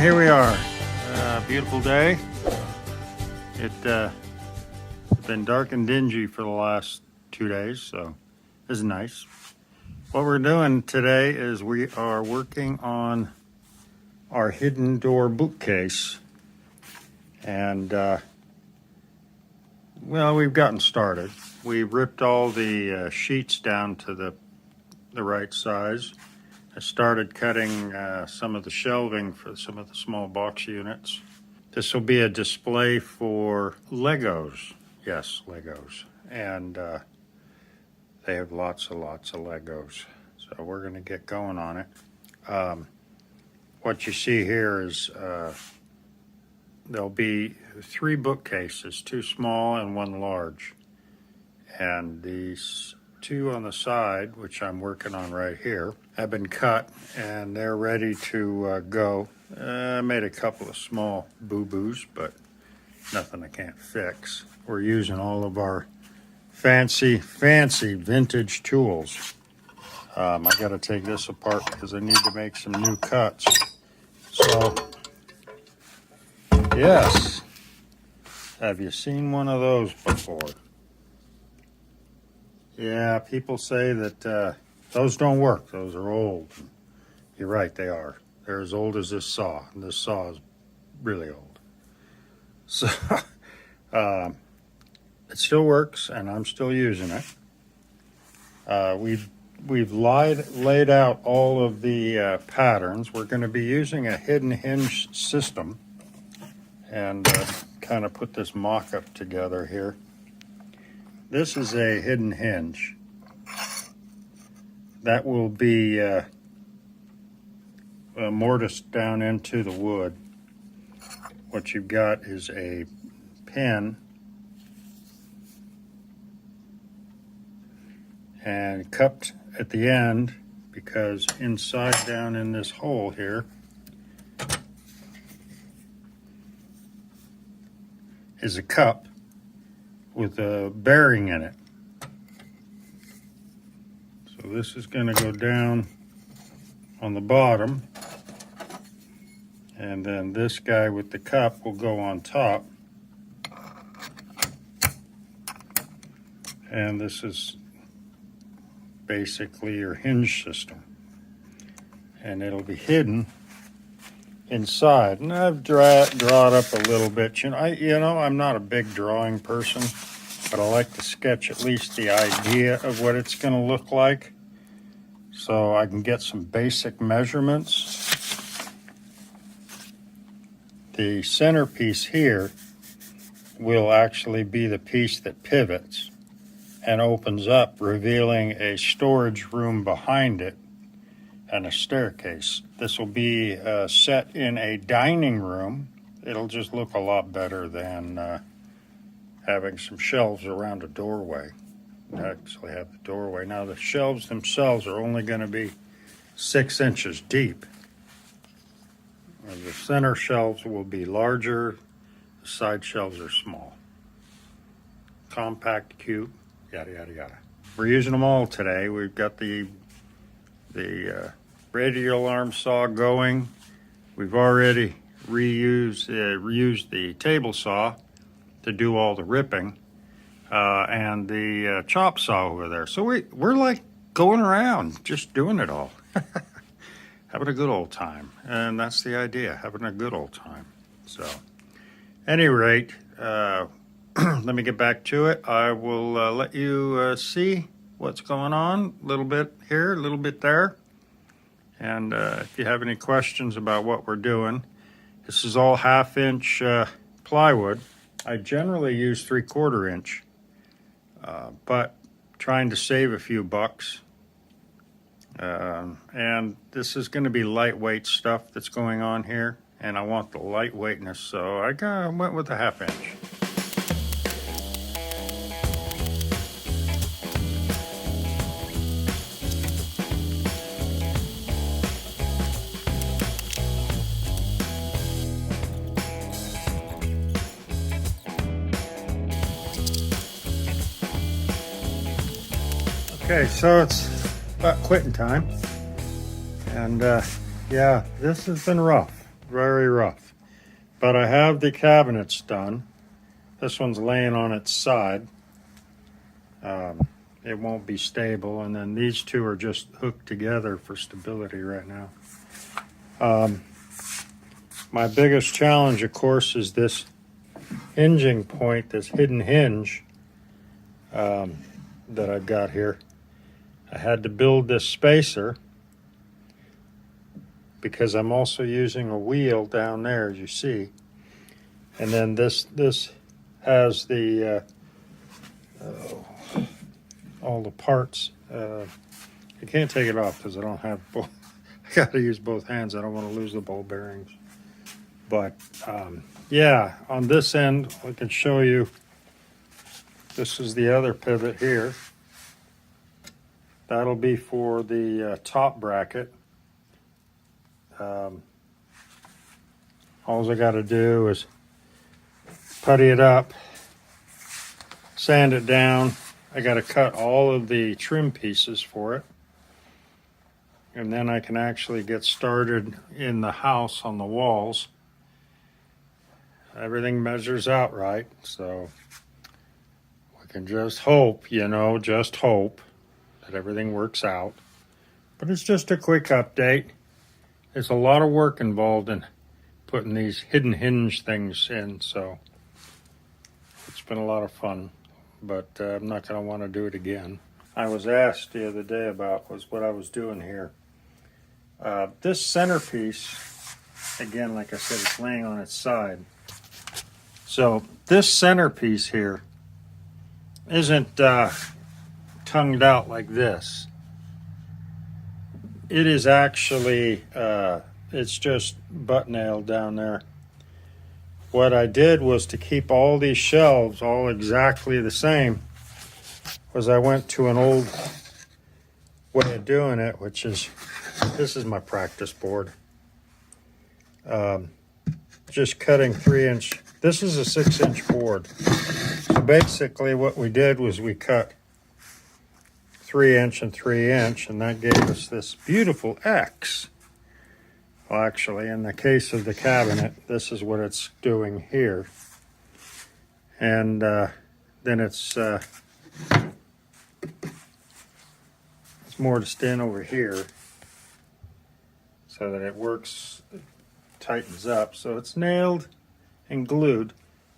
Here we are. Beautiful day. It's been dark and dingy for the last 2 days, so this is nice. What we're doing today is we are working on our hidden door bookcase. And, well, we've gotten started. We ripped all the sheets down to the right size. I started cutting some of the shelving for some of the small box units. This will be a display for Legos. Yes, Legos. And they have lots of Legos. So we're going to get going on it. What you see here is there'll be 3 bookcases, 2 small and 1 large. And these 2 on the side, which I'm working on right here, have been cut and they're ready to go. I made a couple of small boo-boos, but nothing I can't fix. We're using all of our fancy vintage tools. I got to take this apart because I need to make some new cuts. So, yes, have you seen one of those before? Yeah, people say that those don't work. Those are old. You're right, they are. They're as old as this saw, and this saw is really old. So, it still works, and I'm still using it. We've laid out all of the patterns. We're going to be using a hidden hinge system, and kind of put this mock-up together here. This is a hidden hinge. That will be mortised down into the wood. What you've got is a pin and cupped at the end, because inside down in this hole here is a cup with a bearing in it. So this is going to go down on the bottom, and then this guy with the cup will go on top. And this is basically your hinge system. And it'll be hidden inside. And I've drawn up a little bit. I'm not a big drawing person, but I like to sketch at least the idea of what it's going to look like, so I can get some basic measurements. The centerpiece here will actually be the piece that pivots and opens up, revealing a storage room behind it and a staircase. This will be set in a dining room. It'll just look a lot better than having some shelves around a doorway. I actually have the doorway. Now the shelves themselves are only going to be 6 inches deep. The center shelves will be larger. The side shelves are small. Compact, cute, yada, yada, yada. We're using them all today. We've got the radial arm saw going. We've already reused the table saw to do all the ripping, and the chop saw over there. So we're like going around, just doing it all. Having a good old time. And that's the idea, having a good old time. So, any rate, let me get back to it. I will let you see what's going on. A little bit here, a little bit there. And if you have any questions about what we're doing, this is all 1/2 inch plywood. I generally use 3/4 inch, but trying to save a few bucks. And this is going to be lightweight stuff that's going on here, and I want the lightweightness, so I went with a 1/2 inch. Okay, so it's about quitting time, and yeah, this has been rough. very rough. But I have the cabinets done. This one's laying on its side. It won't be stable, and then these two are just hooked together for stability right now. My biggest challenge, of course, is this hinging point, this hidden hinge that I've got here. I had to build this spacer because I'm also using a wheel down there, as you see. And then this has the all the parts. I can't take it off because I don't have both. I got to use both hands. I don't want to lose the ball bearings. But yeah, on this end, I can show you. This is the other pivot here. That'll be for the top bracket. All I got to do is putty it up, sand it down. I got to cut all of the trim pieces for it. And then I can actually get started in the house on the walls. Everything measures out right, so we can just hope, just hope that everything works out. But it's just a quick update. There's a lot of work involved in putting these hidden hinge things in, so it's been a lot of fun, but I'm not going to want to do it again. I was asked the other day about what I was doing here. This centerpiece, again, like I said, it's laying on its side. So this centerpiece here isn't tongued out like this. It is actually, it's just butt nailed down there. What I did was to keep all these shelves all exactly the same, was I went to an old way of doing it, which is, this is my practice board. Just cutting 3-inch, this is a 6-inch board. So basically what we did was we cut 3-inch and 3-inch, and that gave us this beautiful X. Well, actually, in the case of the cabinet, this is what it's doing here. And then it's mortised in over here so that it works, tightens up. So it's nailed and glued.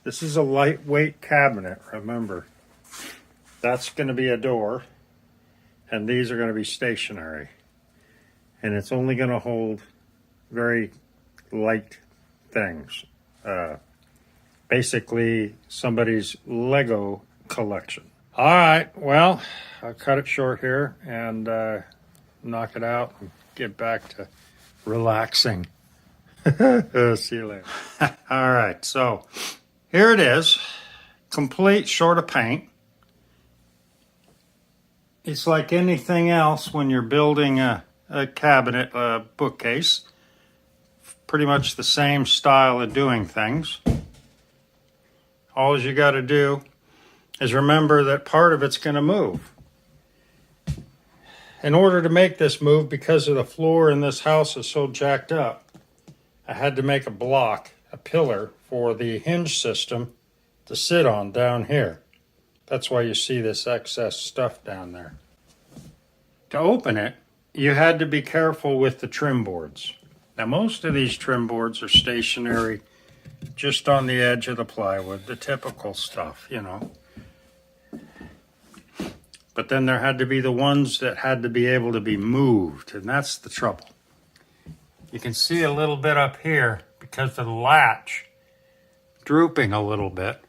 This is a lightweight cabinet, remember. That's going to be a door, and these are going to be stationary. And it's only going to hold very light things. Basically, somebody's Lego collection. All right, well, I'll cut it short here and knock it out and get back to relaxing. See you later. All right, so here it is, complete, short of paint. It's like anything else when you're building a cabinet, a bookcase. Pretty much the same style of doing things. All you got to do is remember that part of it's going to move. In order to make this move, because of the floor in this house is so jacked up, I had to make a block, a pillar, for the hinge system to sit on down here. That's why you see this excess stuff down there. To open it, you had to be careful with the trim boards. Now, most of these trim boards are stationary, just on the edge of the plywood, the typical stuff, But then there had to be the ones that had to be able to be moved, and that's the trouble. You can see a little bit up here because of the latch drooping a little bit.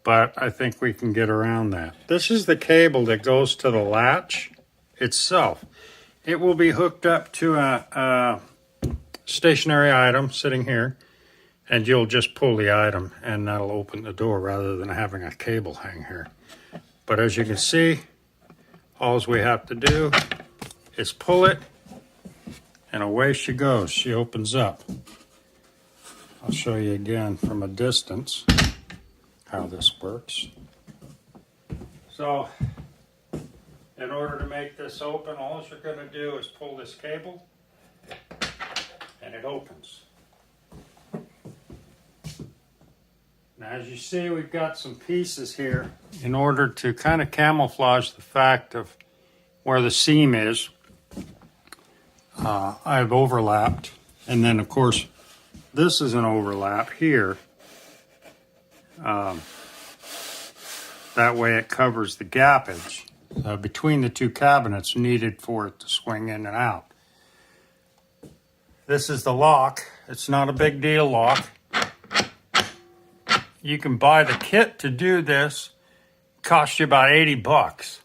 But I think we can get around that. This is the cable that goes to the latch itself. It will be hooked up to a stationary item sitting here, and you'll just pull the item and that'll open the door rather than having a cable hang here. But as you can see, all we have to do is pull it, and away she goes. She opens up. I'll show you again from a distance how this works. So, in order to make this open, all you're going to do is pull this cable and it opens. Now, as you see, we've got some pieces here in order to kind of camouflage the fact of where the seam is. I've overlapped, and then of course this is an overlap here. That way it covers the gappage between the two cabinets needed for it to swing in and out. This is the lock. It's not a big deal lock. You can buy the kit to do this. It costs you about 80 bucks.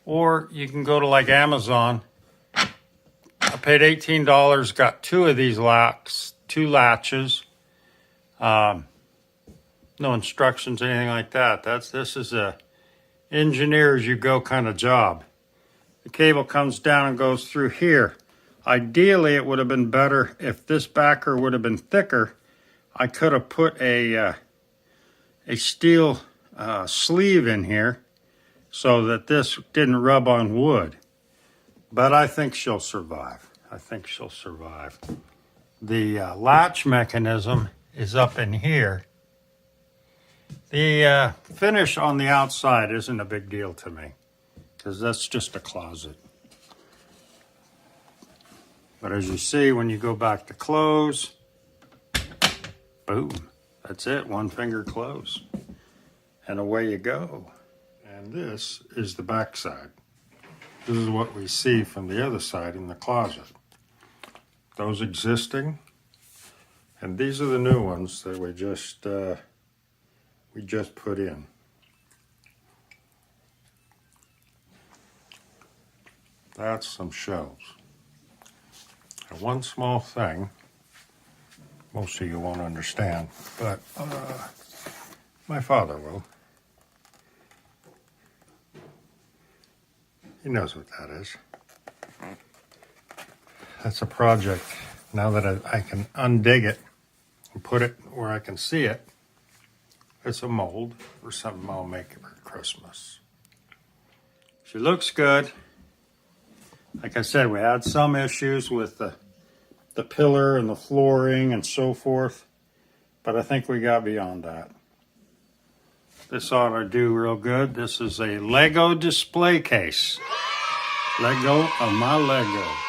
Or you can go to like Amazon. I paid $18, got two of these locks, two latches. No instructions, anything like that. This is a engineer as you go kind of job. The cable comes down and goes through here. Ideally, it would have been better if this backer would have been thicker. I could have put a steel sleeve in here so that this didn't rub on wood. But I think she'll survive. I think she'll survive. The latch mechanism is up in here. The finish on the outside isn't a big deal to me because that's just a closet. But as you see, when you go back to close, boom, that's it, one finger close. And away you go. And this is the back side. This is what we see from the other side in the closet. Those existing, and these are the new ones that we just put in. That's some shelves. And one small thing, most of you won't understand, but my father will. He knows what that is. That's a project. Now that I can undig it and put it where I can see it, it's a mold for something I'll make for Christmas. She looks good. Like I said, we had some issues with the pillar and the flooring and so forth, but I think we got beyond that. This ought to do real good. This is a Lego display case. Lego of my Lego.